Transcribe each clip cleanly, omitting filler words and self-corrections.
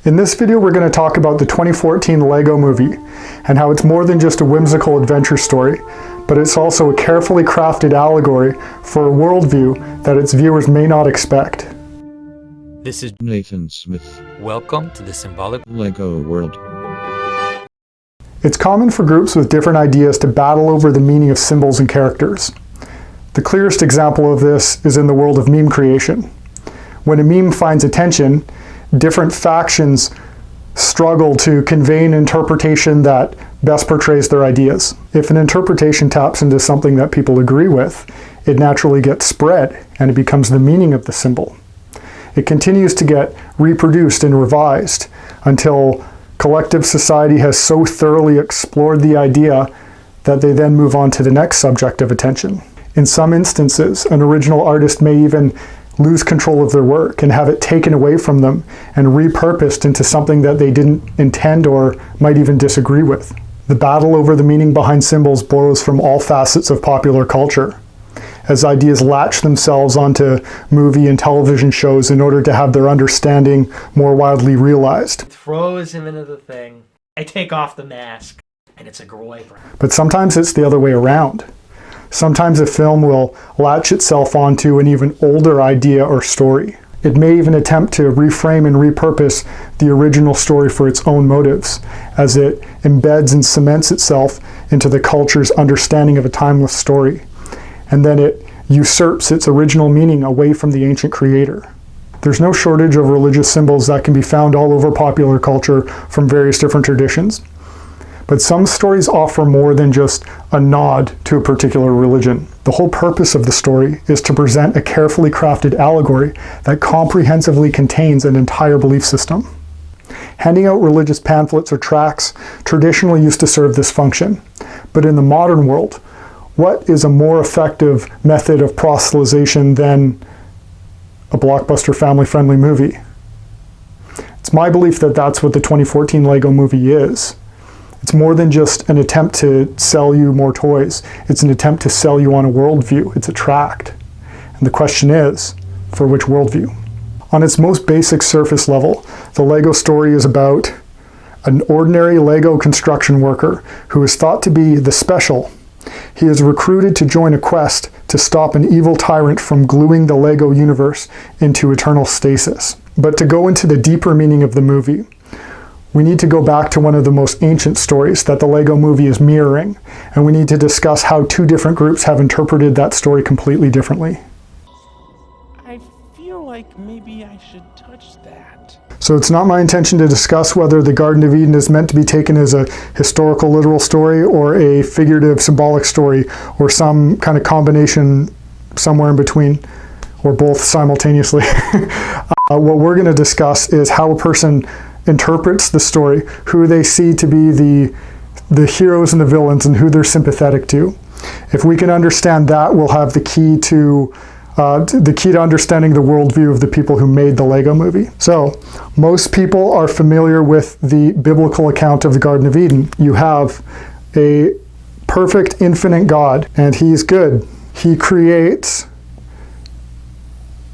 In this video, we're going to talk about the 2014 Lego Movie and how it's more than just a whimsical adventure story, but it's also a carefully crafted allegory for a worldview that its viewers may not expect. This is Nathan Smith. Welcome to the symbolic Lego world. It's common for groups with different ideas to battle over the meaning of symbols and characters. The clearest example of this is in the world of meme creation. When a meme finds attention, different factions struggle to convey an interpretation that best portrays their ideas. If an interpretation taps into something that people agree with, it naturally gets spread and it becomes the meaning of the symbol. It continues to get reproduced and revised until collective society has so thoroughly explored the idea that they then move on to the next subject of attention. In some instances, an original artist may even lose control of their work and have it taken away from them and repurposed into something that they didn't intend or might even disagree with. The battle over the meaning behind symbols blows from all facets of popular culture, as ideas latch themselves onto movie and television shows in order to have their understanding more widely realized. Throws him into the thing. I take off the mask, and it's a groy. But sometimes it's the other way around. Sometimes a film will latch itself onto an even older idea or story. It may even attempt to reframe and repurpose the original story for its own motives, as it embeds and cements itself into the culture's understanding of a timeless story. And then it usurps its original meaning away from the ancient creator. There's no shortage of religious symbols that can be found all over popular culture from various different traditions. But some stories offer more than just a nod to a particular religion. The whole purpose of the story is to present a carefully crafted allegory that comprehensively contains an entire belief system. Handing out religious pamphlets or tracts traditionally used to serve this function. But in the modern world, what is a more effective method of proselytization than a blockbuster family-friendly movie? It's my belief that that's what the 2014 Lego Movie is. It's more than just an attempt to sell you more toys. It's an attempt to sell you on a worldview. It's a tract. And the question is, for which worldview? On its most basic surface level, the Lego story is about an ordinary Lego construction worker who is thought to be the special. He is recruited to join a quest to stop an evil tyrant from gluing the Lego universe into eternal stasis. But to go into the deeper meaning of the movie, we need to go back to one of the most ancient stories that the Lego Movie is mirroring, and we need to discuss how two different groups have interpreted that story completely differently. I feel like maybe I should touch that. So it's not my intention to discuss whether the Garden of Eden is meant to be taken as a historical literal story or a figurative symbolic story or some kind of combination somewhere in between or both simultaneously. What we're going to discuss is how a person interprets the story, who they see to be the heroes and the villains, and who they're sympathetic to. If we can understand that, we'll have the key to understanding the worldview of the people who made the Lego Movie. So, most people are familiar with the biblical account of the Garden of Eden. You have a perfect, infinite God, and He's good. He creates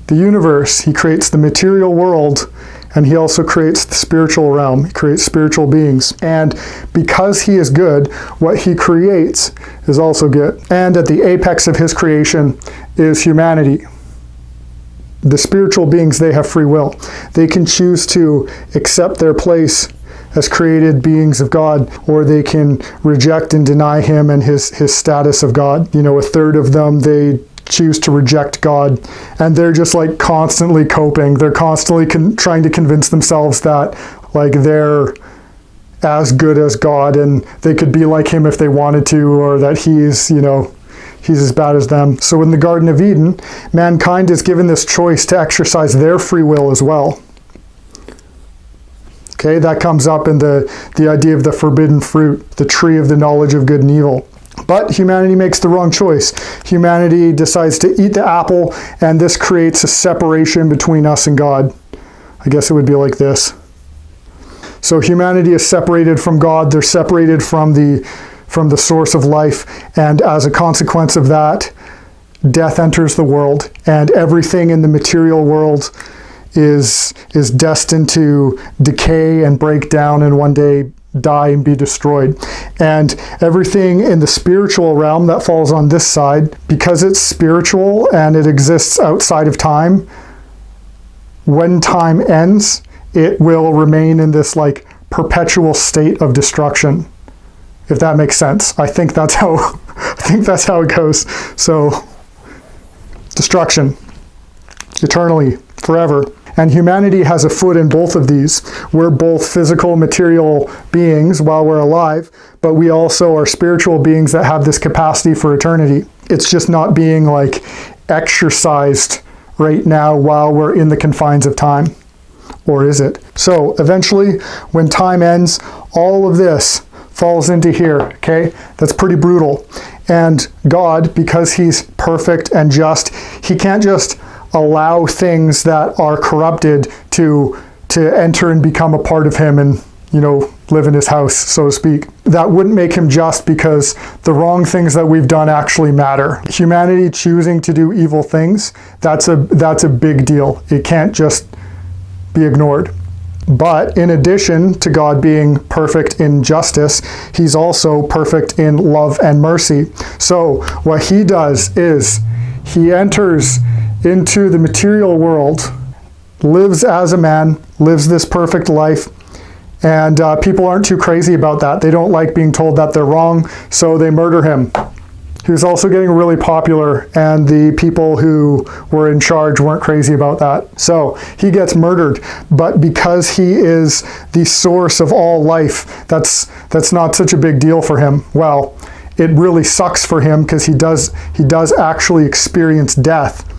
the universe. He creates the material world. And He also creates the spiritual realm. He creates spiritual beings. And because He is good, what He creates is also good. And at the apex of His creation is humanity. The spiritual beings, they have free will. They can choose to accept their place as created beings of God, or they can reject and deny Him and His status of God. You know, a third of them, they choose to reject God, and they're just like constantly coping. They're constantly trying to convince themselves that like they're as good as God and they could be like Him if they wanted to, or that He's as bad as them. So in the Garden of Eden, mankind is given this choice to exercise their free will as well. Okay, that comes up in the idea of the forbidden fruit, the tree of the knowledge of good and evil. But humanity makes the wrong choice. Humanity decides to eat the apple, and this creates a separation between us and God. I guess it would be like this. So humanity is separated from God. They're separated from the source of life, and as a consequence of that, death enters the world, and everything in the material world is destined to decay and break down and one day die and be destroyed. And everything in the spiritual realm that falls on this side, because it's spiritual and it exists outside of time, when time ends, it will remain in this like perpetual state of destruction, if that makes sense. I think that's how it goes. So destruction, eternally, forever. And humanity has a foot in both of these. We're both physical, material beings while we're alive, but we also are spiritual beings that have this capacity for eternity. It's just not being like exercised right now while we're in the confines of time. Or is it? So eventually, when time ends, all of this falls into here, okay? That's pretty brutal. And God, because he's perfect and just, he can't just allow things that are corrupted to enter and become a part of him and, you know, live in his house, so to speak. That wouldn't make him just, because the wrong things that we've done actually matter. Humanity choosing to do evil things, that's a big deal. It can't just be ignored. But in addition to God being perfect in justice, he's also perfect in love and mercy. So what he does is he enters into the material world, lives as a man, lives this perfect life, and people aren't too crazy about that. They don't like being told that they're wrong, so they murder him. He was also getting really popular, and the people who were in charge weren't crazy about that. So he gets murdered, but because he is the source of all life, that's not such a big deal for him. Well, it really sucks for him because he does actually experience death,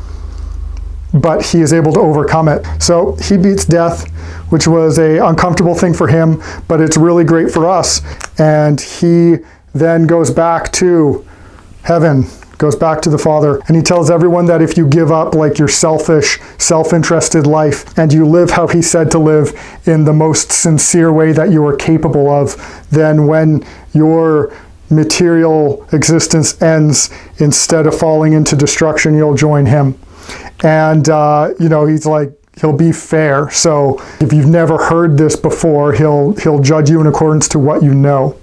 but he is able to overcome it. So he beats death, which was an uncomfortable thing for him, but it's really great for us. And he then goes back to heaven, goes back to the Father, and he tells everyone that if you give up like your selfish, self-interested life and you live how he said to live in the most sincere way that you are capable of, then when your material existence ends, instead of falling into destruction, you'll join him. And, he's like, he'll be fair. So if you've never heard this before, he'll judge you in accordance to what you know.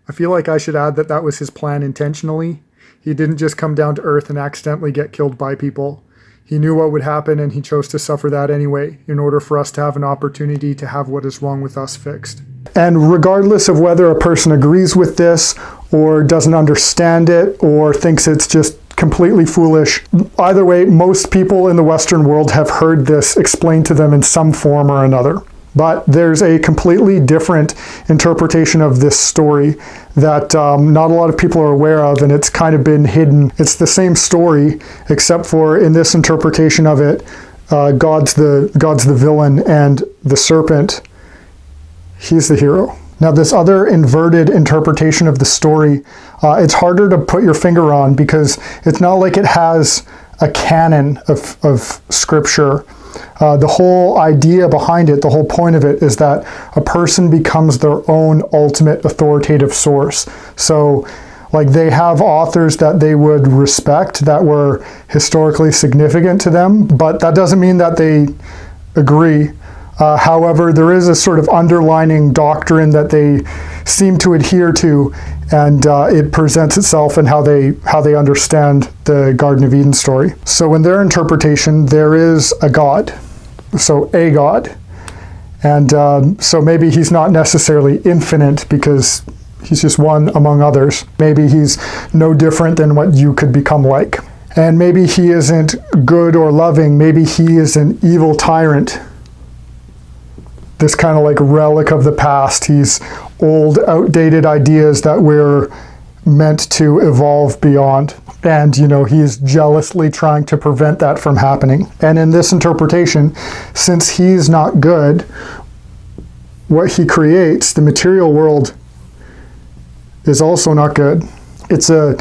I feel like I should add that was his plan intentionally. He didn't just come down to earth and accidentally get killed by people. He knew what would happen, and he chose to suffer that anyway, in order for us to have an opportunity to have what is wrong with us fixed. And regardless of whether a person agrees with this, or doesn't understand it, or thinks it's just completely foolish, either way, most people in the Western world have heard this explained to them in some form or another. But there's a completely different interpretation of this story that not a lot of people are aware of, and it's kind of been hidden. It's the same story, except for in this interpretation of it, God's the villain, and the serpent, he's the hero. Now, this other inverted interpretation of the story, it's harder to put your finger on because it's not like it has a canon of scripture. The whole idea behind it, the whole point of it, is that a person becomes their own ultimate authoritative source. So, like, they have authors that they would respect that were historically significant to them, but that doesn't mean that they agree. However, there is a sort of underlining doctrine that they seem to adhere to, and it presents itself in how they understand the Garden of Eden story. So in their interpretation, there is a God, so a God. And so maybe he's not necessarily infinite because he's just one among others. Maybe he's no different than what you could become like. And maybe he isn't good or loving. Maybe he is an evil tyrant. This kind of like relic of the past. He's old, outdated ideas that we're meant to evolve beyond. And, he's jealously trying to prevent that from happening. And in this interpretation, since he's not good, what he creates, the material world, is also not good. It's a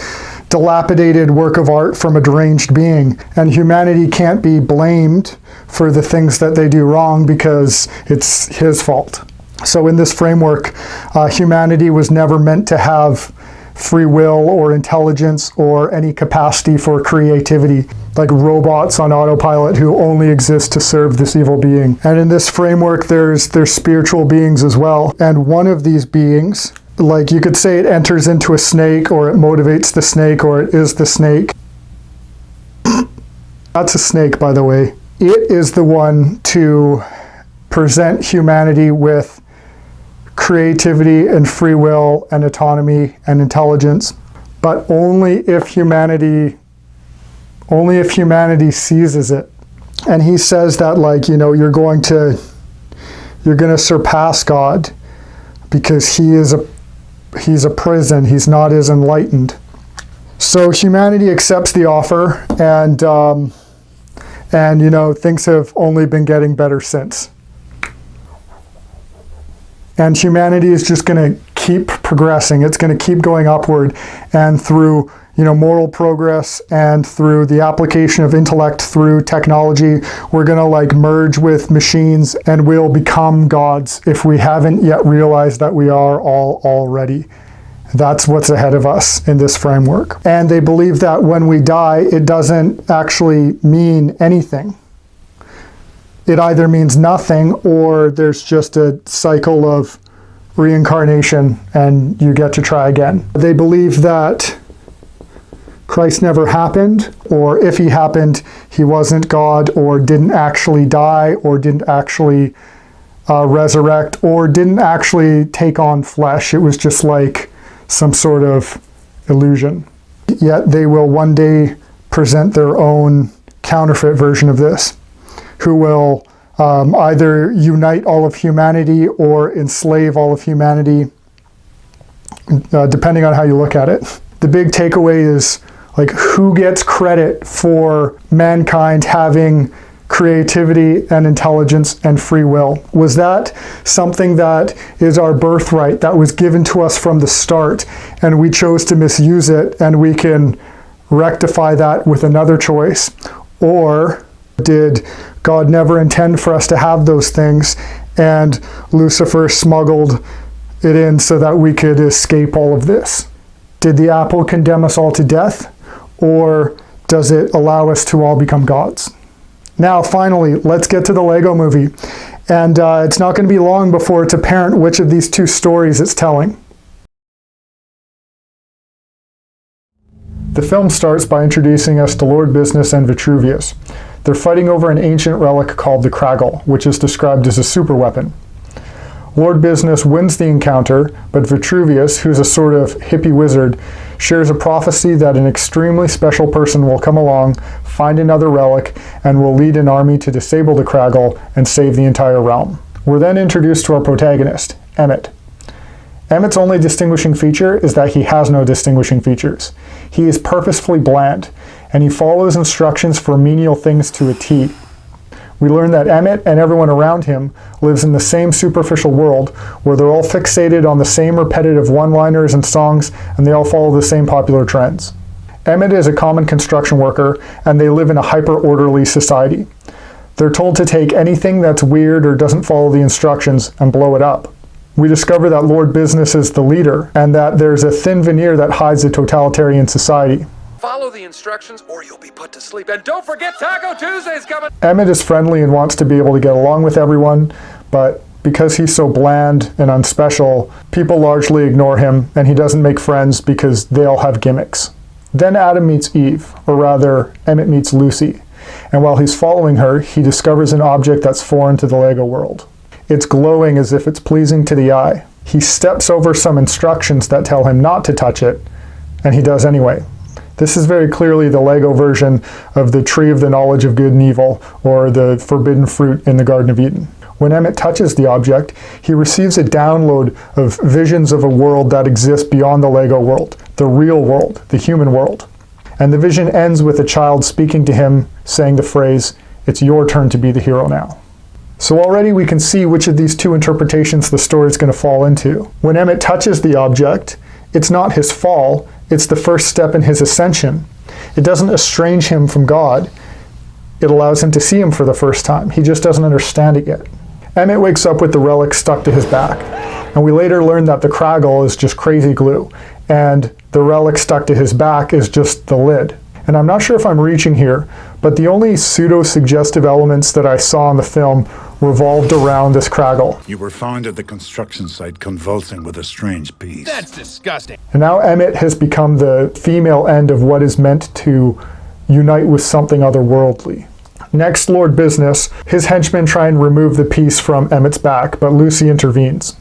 dilapidated work of art from a deranged being, and humanity can't be blamed for the things that they do wrong because it's his fault. So in this framework, humanity was never meant to have free will or intelligence or any capacity for creativity. like robots on autopilot who only exist to serve this evil being. And in this framework, there's spiritual beings as well. And one of these beings, like you could say it enters into a snake, or it motivates the snake, or it is the snake. That's a snake, by the way. It is the one to present humanity with creativity and free will and autonomy and intelligence, but only if humanity seizes it. And he says that, like, you know, you're going to surpass God because he's a prison. He's not as enlightened. So humanity accepts the offer, and you know, things have only been getting better since. And humanity is just going to keep progressing. It's going to keep going upward, and through, you know, moral progress and through the application of intellect through technology, we're going to like merge with machines, and we'll become gods if we haven't yet realized that we are all already. That's what's ahead of us in this framework. And they believe that when we die, it doesn't actually mean anything. It either means nothing, or there's just a cycle of reincarnation and you get to try again. They believe that Christ never happened, or if he happened, he wasn't God, or didn't actually die, or didn't actually resurrect, or didn't actually take on flesh. It was just like some sort of illusion. Yet they will one day present their own counterfeit version of this, who will either unite all of humanity or enslave all of humanity, depending on how you look at it. The big takeaway is, like, who gets credit for mankind having creativity and intelligence and free will? Was that something that is our birthright, that was given to us from the start, and we chose to misuse it, and we can rectify that with another choice? Or did God never intend for us to have those things, and Lucifer smuggled it in so that we could escape all of this? Did the apple condemn us all to death, or does it allow us to all become gods? Now, finally, let's get to the Lego movie. And it's not going to be long before it's apparent which of these two stories it's telling. The film starts by introducing us to Lord Business and Vitruvius. They're fighting over an ancient relic called the Craggle, which is described as a super weapon. Lord Business wins the encounter, but Vitruvius, who's a sort of hippie wizard, shares a prophecy that an extremely special person will come along, find another relic, and will lead an army to disable the Craggle and save the entire realm. We're then introduced to our protagonist, Emmett. Emmett's only distinguishing feature is that he has no distinguishing features. He is purposefully bland, and he follows instructions for menial things to a T. We learn that Emmett and everyone around him lives in the same superficial world, where they're all fixated on the same repetitive one-liners and songs, and they all follow the same popular trends. Emmett is a common construction worker, and they live in a hyper-orderly society. They're told to take anything that's weird or doesn't follow the instructions and blow it up. We discover that Lord Business is the leader, and that there's a thin veneer that hides a totalitarian society. Follow the instructions or you'll be put to sleep. And don't forget Taco Tuesday's coming! Emmett is friendly and wants to be able to get along with everyone, but because he's so bland and unspecial, people largely ignore him, and he doesn't make friends because they all have gimmicks. Then Adam meets Eve, or rather, Emmett meets Lucy, and while he's following her, he discovers an object that's foreign to the Lego world. It's glowing as if it's pleasing to the eye. He steps over some instructions that tell him not to touch it, and he does anyway. This is very clearly the Lego version of the tree of the knowledge of good and evil, or the forbidden fruit in the Garden of Eden. When Emmett touches the object, he receives a download of visions of a world that exists beyond the Lego world, the real world, the human world. And the vision ends with a child speaking to him, saying the phrase, "It's your turn to be the hero now." So already we can see which of these two interpretations the story is going to fall into. When Emmett touches the object, it's not his fall, it's the first step in his ascension. It doesn't estrange him from God. It allows him to see him for the first time. He just doesn't understand it yet. Emmett wakes up with the relic stuck to his back, and we later learn that the Craggle is just crazy glue, and the relic stuck to his back is just the lid. And I'm not sure if I'm reaching here, but the only pseudo-suggestive elements that I saw in the film revolved around this Craggle. You were found at the construction site convulsing with a strange beast. That's disgusting. And now Emmett has become the female end of what is meant to unite with something otherworldly. Next, Lord Business. His henchmen try and remove the piece from Emmett's back, but Lucy intervenes.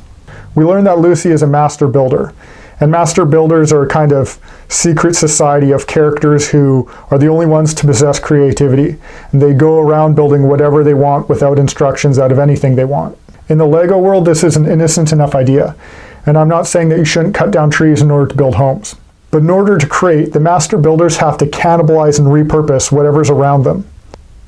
We learn that Lucy is a master builder, and master builders are a kind of secret society of characters who are the only ones to possess creativity, and they go around building whatever they want without instructions out of anything they want. In the Lego world, this is an innocent enough idea, and I'm not saying that you shouldn't cut down trees in order to build homes. But in order to create, the master builders have to cannibalize and repurpose whatever's around them.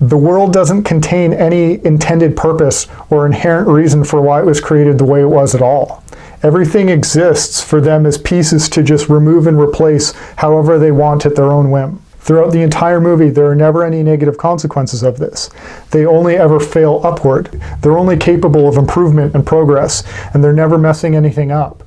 The world doesn't contain any intended purpose or inherent reason for why it was created the way it was at all. Everything exists for them as pieces to just remove and replace however they want at their own whim. Throughout the entire movie, there are never any negative consequences of this. They only ever fail upward. They're only capable of improvement and progress, and they're never messing anything up.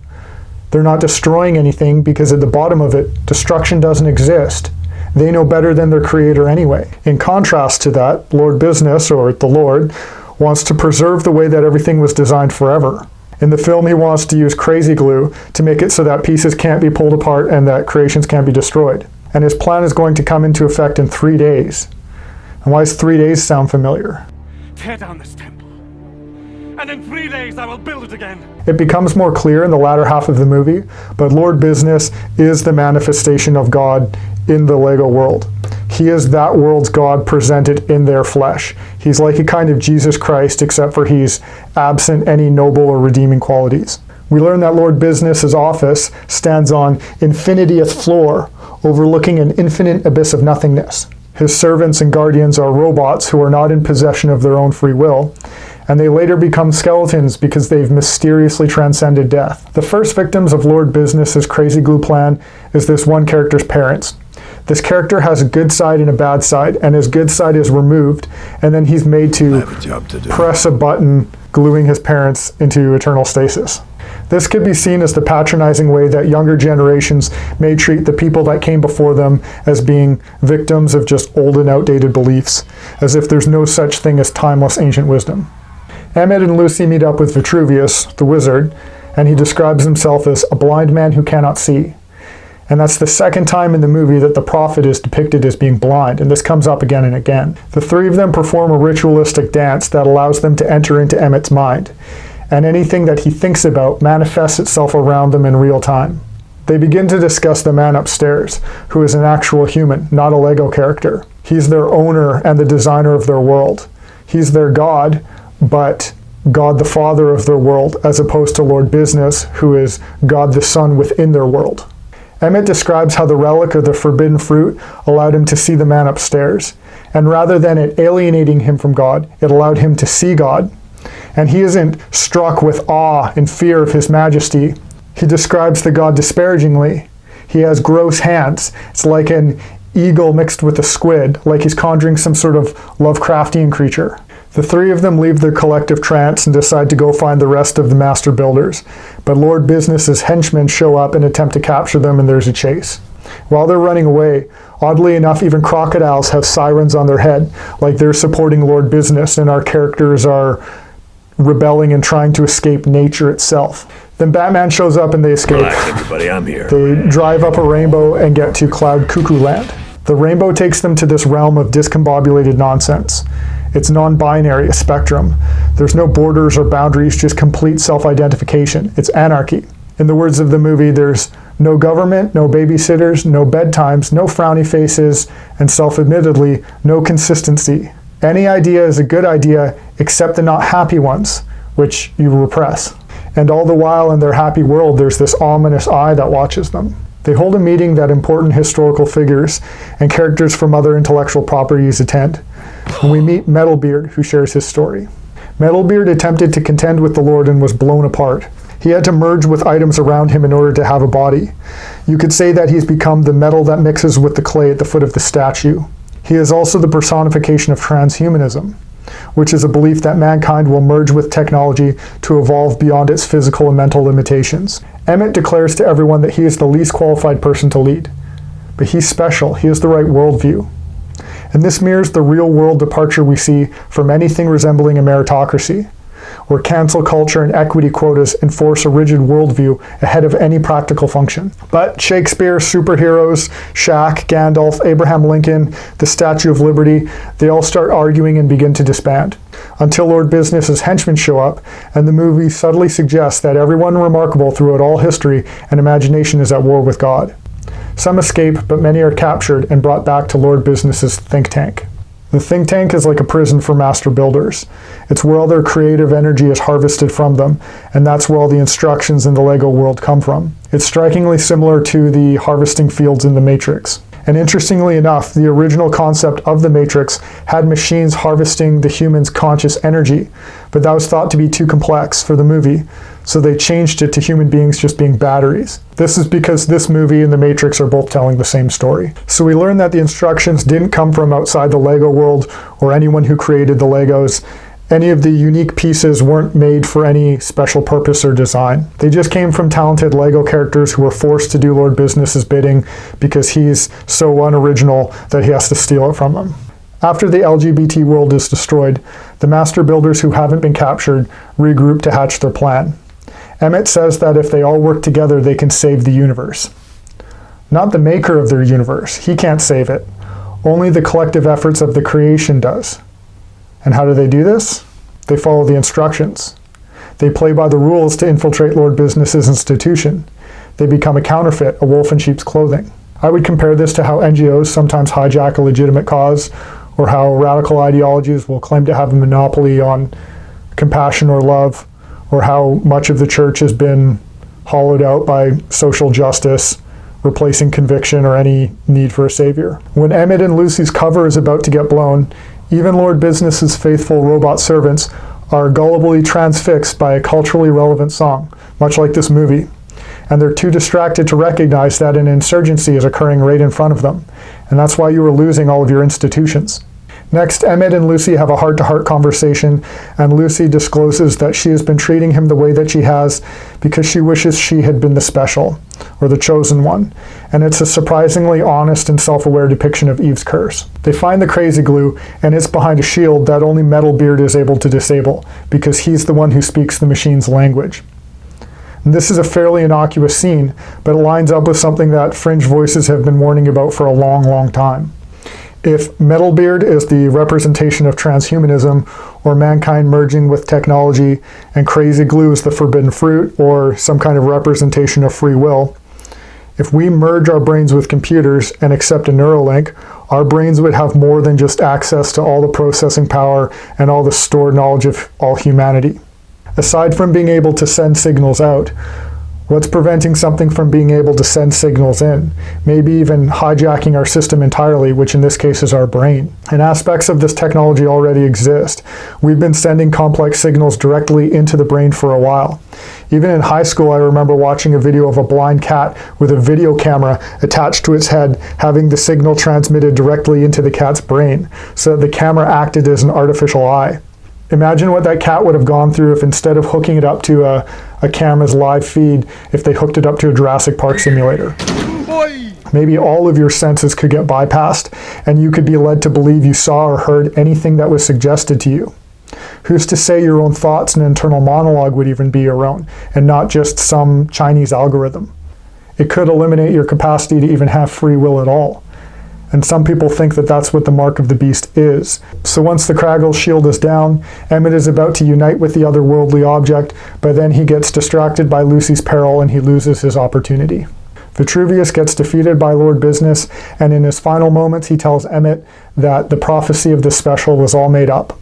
They're not destroying anything because at the bottom of it, destruction doesn't exist. They know better than their creator anyway. In contrast to that, Lord Business, or the Lord, wants to preserve the way that everything was designed forever. In the film, he wants to use crazy glue to make it so that pieces can't be pulled apart and that creations can't be destroyed. And his plan is going to come into effect in 3 days. And why does 3 days sound familiar? Tear down this temple, and in 3 days I will build it again. It becomes more clear in the latter half of the movie, but Lord Business is the manifestation of God in the Lego world. He is that world's God presented in their flesh. He's like a kind of Jesus Christ, except for he's absent any noble or redeeming qualities. We learn that Lord Business's office stands on infinitieth floor, overlooking an infinite abyss of nothingness. His servants and guardians are robots who are not in possession of their own free will, and they later become skeletons because they've mysteriously transcended death. The first victims of Lord Business's crazy glue plan is this one character's parents. This character has a good side and a bad side, and his good side is removed, and then he's made to press a button, gluing his parents into eternal stasis. This could be seen as the patronizing way that younger generations may treat the people that came before them as being victims of just old and outdated beliefs, as if there's no such thing as timeless ancient wisdom. Emmett and Lucy meet up with Vitruvius, the wizard, and he describes himself as a blind man who cannot see. And that's the second time in the movie that the prophet is depicted as being blind, and this comes up again and again. The three of them perform a ritualistic dance that allows them to enter into Emmett's mind, and anything that he thinks about manifests itself around them in real time. They begin to discuss the man upstairs, who is an actual human, not a Lego character. He's their owner and the designer of their world. He's their God, but God the Father of their world, as opposed to Lord Business, who is God the Son within their world. Emmett describes how the relic of the forbidden fruit allowed him to see the man upstairs, and rather than it alienating him from God, it allowed him to see God. And he isn't struck with awe and fear of his majesty. He describes the God disparagingly. He has gross hands. It's like an eagle mixed with a squid, like he's conjuring some sort of Lovecraftian creature. The three of them leave their collective trance and decide to go find the rest of the master builders. But Lord Business's henchmen show up and attempt to capture them, and there's a chase. While they're running away, oddly enough, even crocodiles have sirens on their head, like they're supporting Lord Business, and our characters are rebelling and trying to escape nature itself. Then Batman shows up and they escape. Relax, everybody, I'm here. They drive up a rainbow and get to Cloud Cuckoo Land. The rainbow takes them to this realm of discombobulated nonsense. It's non-binary, a spectrum. There's no borders or boundaries, just complete self-identification. It's anarchy. In the words of the movie, there's no government, no babysitters, no bedtimes, no frowny faces, and self-admittedly, no consistency. Any idea is a good idea, except the not happy ones, which you repress. And all the while in their happy world, there's this ominous eye that watches them. They hold a meeting that important historical figures and characters from other intellectual properties attend. And we meet Metalbeard, who shares his story. Metalbeard attempted to contend with the Lord and was blown apart. He had to merge with items around him in order to have a body. You could say that he's become the metal that mixes with the clay at the foot of the statue. He is also the personification of transhumanism, which is a belief that mankind will merge with technology to evolve beyond its physical and mental limitations. Emmett declares to everyone that he is the least qualified person to lead. but he's special. He has the right worldview. And this mirrors the real-world departure we see from anything resembling a meritocracy, where cancel culture and equity quotas enforce a rigid worldview ahead of any practical function. But Shakespeare, superheroes, Shaq, Gandalf, Abraham Lincoln, the Statue of Liberty, they all start arguing and begin to disband, until Lord Business's henchmen show up, and the movie subtly suggests that everyone remarkable throughout all history and imagination is at war with God. Some escape, but many are captured and brought back to Lord Business's think tank. The think tank is like a prison for master builders. It's where all their creative energy is harvested from them, and that's where all the instructions in the Lego world come from. It's strikingly similar to the harvesting fields in The Matrix. And interestingly enough, the original concept of The Matrix had machines harvesting the human's conscious energy, but that was thought to be too complex for the movie, so they changed it to human beings just being batteries. This is because this movie and The Matrix are both telling the same story. So we learn that the instructions didn't come from outside the Lego world or anyone who created the Legos. Any of the unique pieces weren't made for any special purpose or design. They just came from talented Lego characters who were forced to do Lord Business's bidding because he's so unoriginal that he has to steal it from them. After the LGBT world is destroyed, the master builders who haven't been captured regroup to hatch their plan. Emmett says that if they all work together, they can save the universe. Not the maker of their universe. He can't save it. Only the collective efforts of the creation does. And how do they do this? They follow the instructions. They play by the rules to infiltrate Lord Business's institution. They become a counterfeit, a wolf in sheep's clothing. I would compare this to how NGOs sometimes hijack a legitimate cause, or how radical ideologies will claim to have a monopoly on compassion or love, or how much of the church has been hollowed out by social justice, replacing conviction or any need for a savior. When Emmett and Lucy's cover is about to get blown, even Lord Business's faithful robot servants are gullibly transfixed by a culturally relevant song, much like this movie. And they're too distracted to recognize that an insurgency is occurring right in front of them. And that's why you are losing all of your institutions. Next, Emmett and Lucy have a heart-to-heart conversation, and Lucy discloses that she has been treating him the way that she has because she wishes she had been the special, or the chosen one. And it's a surprisingly honest and self-aware depiction of Eve's curse. They find the crazy glue, and it's behind a shield that only Metalbeard is able to disable, because he's the one who speaks the machine's language. And this is a fairly innocuous scene, but it lines up with something that fringe voices have been warning about for a long, long time. If Metalbeard is the representation of transhumanism, or mankind merging with technology, and crazy glue is the forbidden fruit, or some kind of representation of free will, if we merge our brains with computers and accept a Neuralink, our brains would have more than just access to all the processing power and all the stored knowledge of all humanity. Aside from being able to send signals out, what's preventing something from being able to send signals in? Maybe even hijacking our system entirely, which in this case is our brain. And aspects of this technology already exist. We've been sending complex signals directly into the brain for a while. Even in high school, I remember watching a video of a blind cat with a video camera attached to its head, having the signal transmitted directly into the cat's brain, so that the camera acted as an artificial eye. Imagine what that cat would have gone through if instead of hooking it up to a camera's live feed, if they hooked it up to a Jurassic Park simulator. Maybe all of your senses could get bypassed, and you could be led to believe you saw or heard anything that was suggested to you. Who's to say your own thoughts and internal monologue would even be your own, and not just some Chinese algorithm? It could eliminate your capacity to even have free will at all. And some people think that that's what the mark of the beast is. So once the Kraggle's shield is down, Emmett is about to unite with the otherworldly object, but then he gets distracted by Lucy's peril and he loses his opportunity. Vitruvius gets defeated by Lord Business, and in his final moments he tells Emmett that the prophecy of the special was all made up.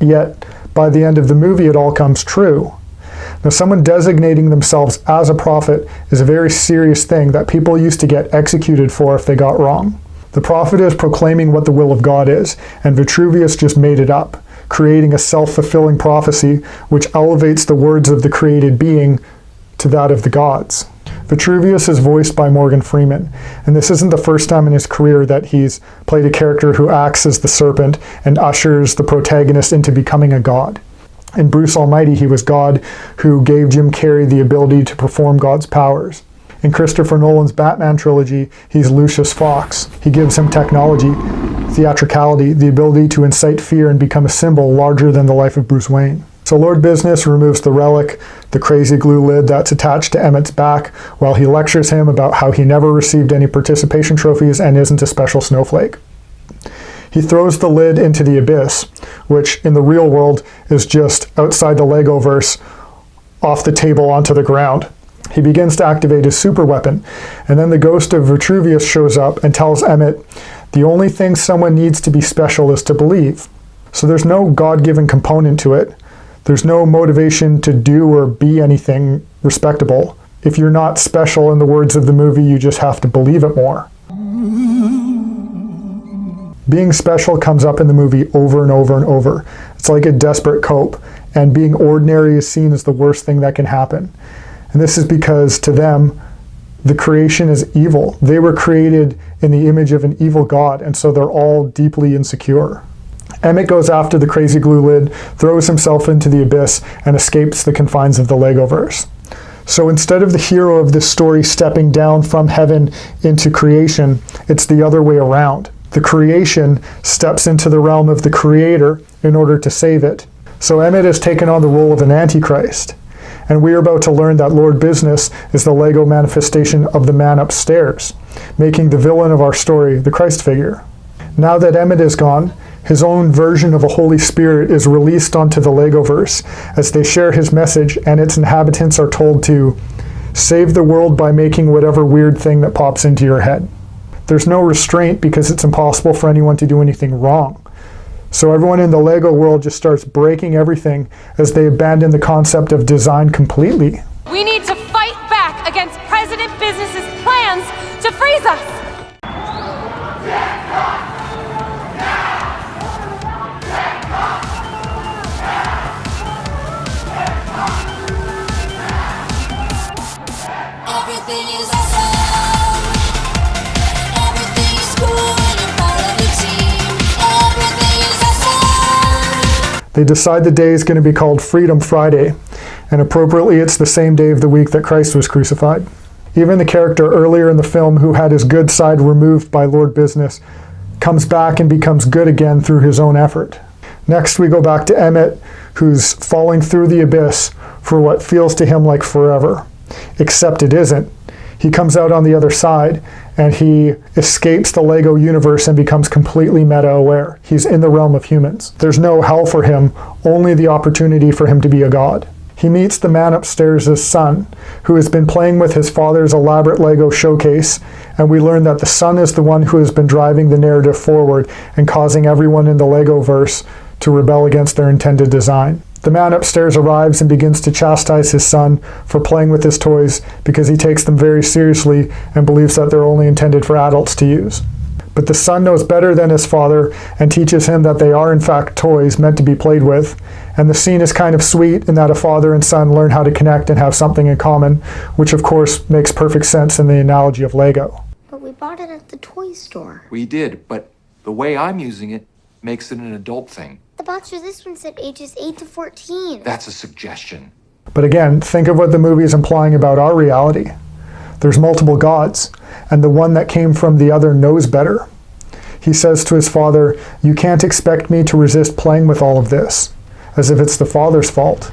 Yet, by the end of the movie, it all comes true. Now, someone designating themselves as a prophet is a very serious thing that people used to get executed for if they got wrong. The prophet is proclaiming what the will of God is, and Vitruvius just made it up, creating a self-fulfilling prophecy which elevates the words of the created being to that of the gods. Vitruvius is voiced by Morgan Freeman, and this isn't the first time in his career that he's played a character who acts as the serpent and ushers the protagonist into becoming a god. In Bruce Almighty, he was God who gave Jim Carrey the ability to perform God's powers. In Christopher Nolan's Batman trilogy, he's Lucius Fox. He gives him technology, theatricality, the ability to incite fear and become a symbol larger than the life of Bruce Wayne. So Lord Business removes the relic, the crazy glue lid that's attached to Emmett's back, while he lectures him about how he never received any participation trophies and isn't a special snowflake. He throws the lid into the abyss, which in the real world is just outside the Legoverse, off the table onto the ground. He begins to activate his super weapon, and then the ghost of Vitruvius shows up and tells Emmett, the only thing someone needs to be special is to believe. So there's no God-given component to it. There's no motivation to do or be anything respectable. If you're not special, in the words of the movie, you just have to believe it more. Being special comes up in the movie over and over and over. It's like a desperate cope, and being ordinary is seen as the worst thing that can happen. And this is because to them, the creation is evil. They were created in the image of an evil God, and so they're all deeply insecure. Emmett goes after the crazy glue lid, throws himself into the abyss, and escapes the confines of the Legoverse. So instead of the hero of this story stepping down from heaven into creation, it's the other way around. The creation steps into the realm of the creator in order to save it. So Emmett has taken on the role of an antichrist. And we are about to learn that Lord Business is the Lego manifestation of the man upstairs, making the villain of our story the Christ figure. Now that Emmett is gone, his own version of a Holy Spirit is released onto the Legoverse as they share his message, and its inhabitants are told to save the world by making whatever weird thing that pops into your head. There's no restraint because it's impossible for anyone to do anything wrong. So everyone in the Lego world just starts breaking everything as they abandon the concept of design completely. We need to fight back against President Business's plans to freeze us! Everything is awesome. Everything is cool when you're part of the team. Everything is awesome. They decide the day is going to be called Freedom Friday, and appropriately it's the same day of the week that Christ was crucified. Even the character earlier in the film who had his good side removed by Lord Business comes back and becomes good again through his own effort. Next we go back to Emmett, who's falling through the abyss for what feels to him like forever. Except it isn't. He comes out on the other side and he escapes the Lego universe and becomes completely meta-aware. He's in the realm of humans. There's no hell for him, only the opportunity for him to be a god. He meets the man upstairs' son, who has been playing with his father's elaborate Lego showcase, and we learn that the son is the one who has been driving the narrative forward and causing everyone in the Legoverse to rebel against their intended design. The man upstairs arrives and begins to chastise his son for playing with his toys because he takes them very seriously and believes that they're only intended for adults to use. But the son knows better than his father and teaches him that they are in fact toys meant to be played with. And the scene is kind of sweet in that a father and son learn how to connect and have something in common, which of course makes perfect sense in the analogy of Lego. But we bought it at the toy store. We did, but the way I'm using it makes it an adult thing. The box for this one said ages 8 to 14. That's a suggestion. But again, think of what the movie is implying about our reality. There's multiple gods, and the one that came from the other knows better. He says to his father, "You can't expect me to resist playing with all of this," as if it's the father's fault.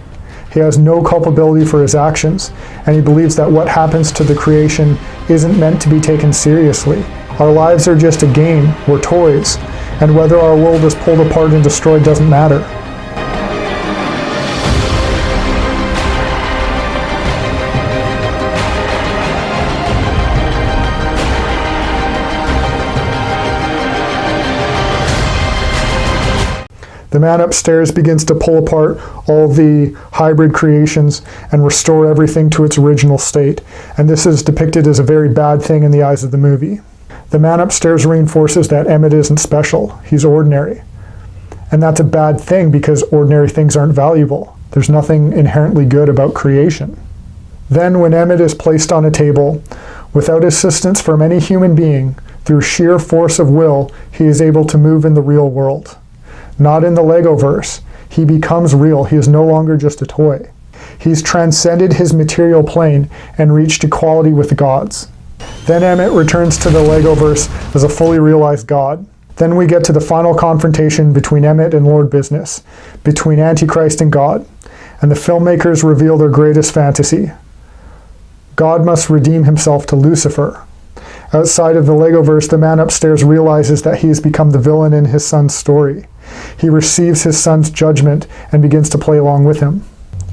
He has no culpability for his actions, and he believes that what happens to the creation isn't meant to be taken seriously. Our lives are just a game, we're toys, and whether our world is pulled apart and destroyed doesn't matter. The man upstairs begins to pull apart all the hybrid creations and restore everything to its original state, and this is depicted as a very bad thing in the eyes of the movie. The man upstairs reinforces that Emmett isn't special, he's ordinary. And that's a bad thing because ordinary things aren't valuable. There's nothing inherently good about creation. Then when Emmett is placed on a table, without assistance from any human being, through sheer force of will, he is able to move in the real world. Not in the Legoverse. He becomes real. He is no longer just a toy. He's transcended his material plane and reached equality with the gods. Then Emmett returns to the Legoverse as a fully realized god. Then we get to the final confrontation between Emmett and Lord Business, between Antichrist and God, and the filmmakers reveal their greatest fantasy. God must redeem himself to Lucifer. Outside of the Legoverse, the man upstairs realizes that he has become the villain in his son's story. He receives his son's judgment and begins to play along with him.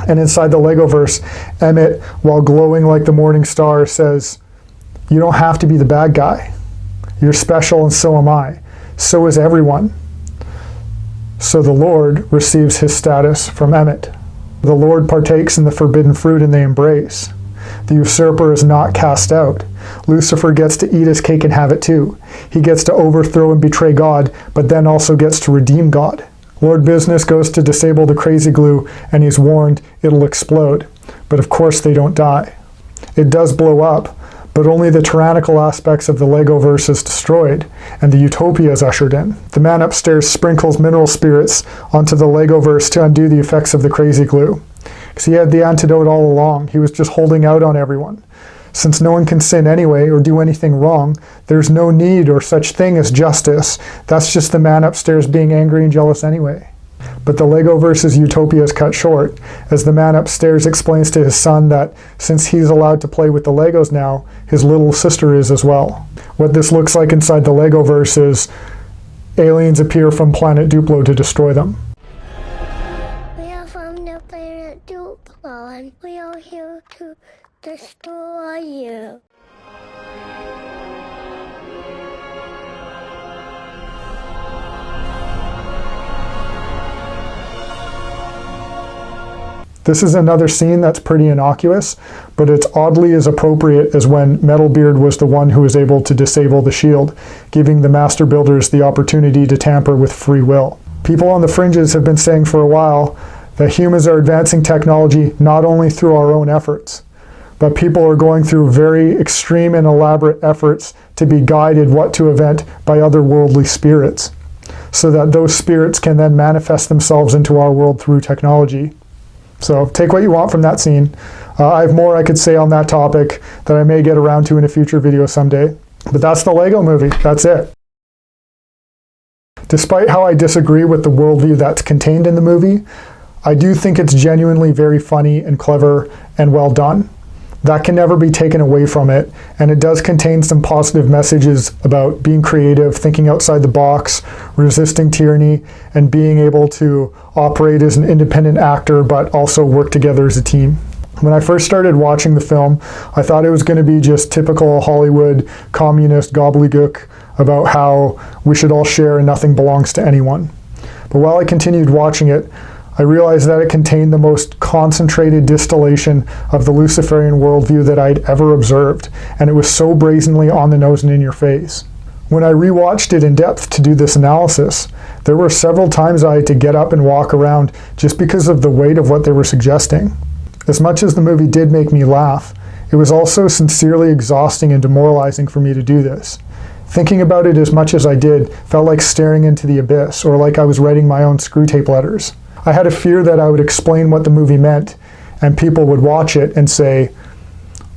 And inside the Legoverse, Emmett, while glowing like the morning star, says, "You don't have to be the bad guy. You're special and so am I. So is everyone." So the Lord receives his status from Emmett. The Lord partakes in the forbidden fruit and they embrace. The usurper is not cast out. Lucifer gets to eat his cake and have it too. He gets to overthrow and betray God, but then also gets to redeem God. Lord Business goes to disable the crazy glue, and he's warned it'll explode. But of course they don't die. It does blow up, but only the tyrannical aspects of the Legoverse is destroyed, and the utopia is ushered in. The man upstairs sprinkles mineral spirits onto the Legoverse to undo the effects of the crazy glue. Because he had the antidote all along. He was just holding out on everyone. Since no one can sin anyway or do anything wrong, there's no need or such thing as justice. That's just the man upstairs being angry and jealous anyway. But the Legoverse's utopia is cut short, as the man upstairs explains to his son that since he's allowed to play with the Legos now, his little sister is as well. What this looks like inside the Legoverse is aliens appear from planet Duplo to destroy them. We are from the planet Duplo, and we are here to destroy you. This is another scene that's pretty innocuous, but it's oddly as appropriate as when Metalbeard was the one who was able to disable the shield, giving the Master Builders the opportunity to tamper with free will. People on the fringes have been saying for a while that humans are advancing technology not only through our own efforts, but people are going through very extreme and elaborate efforts to be guided what to event by otherworldly spirits, so that those spirits can then manifest themselves into our world through technology. So take what you want from that scene. I have more I could say on that topic that I may get around to in a future video someday. But that's the Lego movie. That's it. Despite how I disagree with the worldview that's contained in the movie, I do think it's genuinely very funny and clever and well done. That can never be taken away from it, and it does contain some positive messages about being creative, thinking outside the box, resisting tyranny, and being able to operate as an independent actor but also work together as a team. When I first started watching the film, I thought it was going to be just typical Hollywood communist gobbledygook about how we should all share and nothing belongs to anyone. But while I continued watching it, I realized that it contained the most concentrated distillation of the Luciferian worldview that I'd ever observed, and it was so brazenly on the nose and in your face. When I rewatched it in depth to do this analysis, there were several times I had to get up and walk around just because of the weight of what they were suggesting. As much as the movie did make me laugh, it was also sincerely exhausting and demoralizing for me to do this. Thinking about it as much as I did felt like staring into the abyss, or like I was writing my own screwtape letters. I had a fear that I would explain what the movie meant, and people would watch it and say,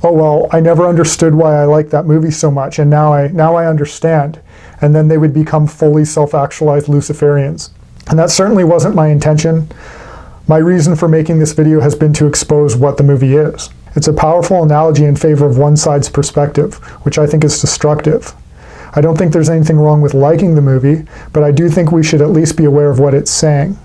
"Oh well, I never understood why I liked that movie so much, and now I understand." And then they would become fully self-actualized Luciferians. And that certainly wasn't my intention. My reason for making this video has been to expose what the movie is. It's a powerful analogy in favor of one side's perspective, which I think is destructive. I don't think there's anything wrong with liking the movie, but I do think we should at least be aware of what it's saying.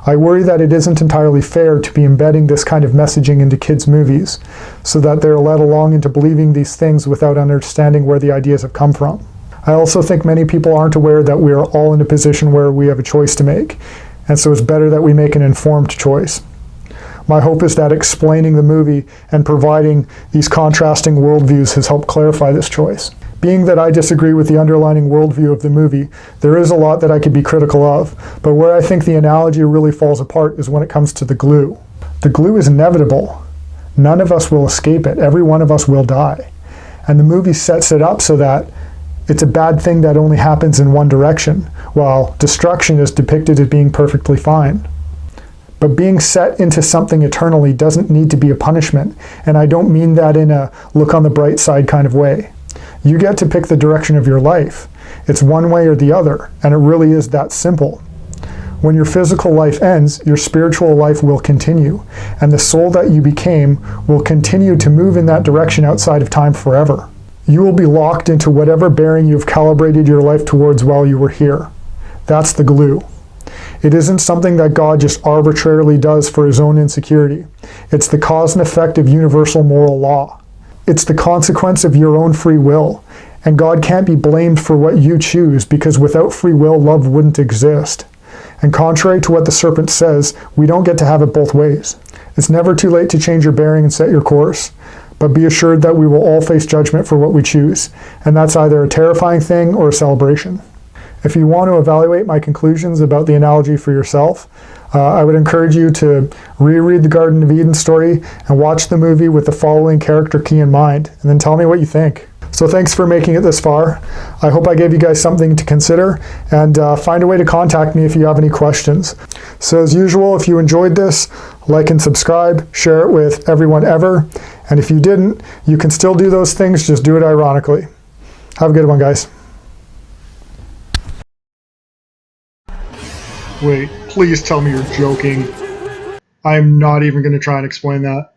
I worry that it isn't entirely fair to be embedding this kind of messaging into kids' movies, so that they're led along into believing these things without understanding where the ideas have come from. I also think many people aren't aware that we are all in a position where we have a choice to make, and so it's better that we make an informed choice. My hope is that explaining the movie and providing these contrasting worldviews has helped clarify this choice. Being that I disagree with the underlying worldview of the movie, there is a lot that I could be critical of, but where I think the analogy really falls apart is when it comes to the glue. The glue is inevitable. None of us will escape it. Every one of us will die. And the movie sets it up so that it's a bad thing that only happens in one direction, while destruction is depicted as being perfectly fine. But being set into something eternally doesn't need to be a punishment, and I don't mean that in a look on the bright side kind of way. You get to pick the direction of your life. It's one way or the other, and it really is that simple. When your physical life ends, your spiritual life will continue, and the soul that you became will continue to move in that direction outside of time forever. You will be locked into whatever bearing you've calibrated your life towards while you were here. That's the glue. It isn't something that God just arbitrarily does for his own insecurity. It's the cause and effect of universal moral law. It's the consequence of your own free will, and God can't be blamed for what you choose, because without free will, love wouldn't exist. And contrary to what the serpent says, we don't get to have it both ways. It's never too late to change your bearing and set your course, but be assured that we will all face judgment for what we choose, and that's either a terrifying thing or a celebration. If you want to evaluate my conclusions about the analogy for yourself, I would encourage you to reread the Garden of Eden story and watch the movie with the following character key in mind, and then tell me what you think. So thanks for making it this far. I hope I gave you guys something to consider, and find a way to contact me if you have any questions. So as usual, if you enjoyed this, like and subscribe, share it with everyone ever, and if you didn't, you can still do those things, just do it ironically. Have a good one, guys. Wait, please tell me you're joking. I'm not even going to try and explain that.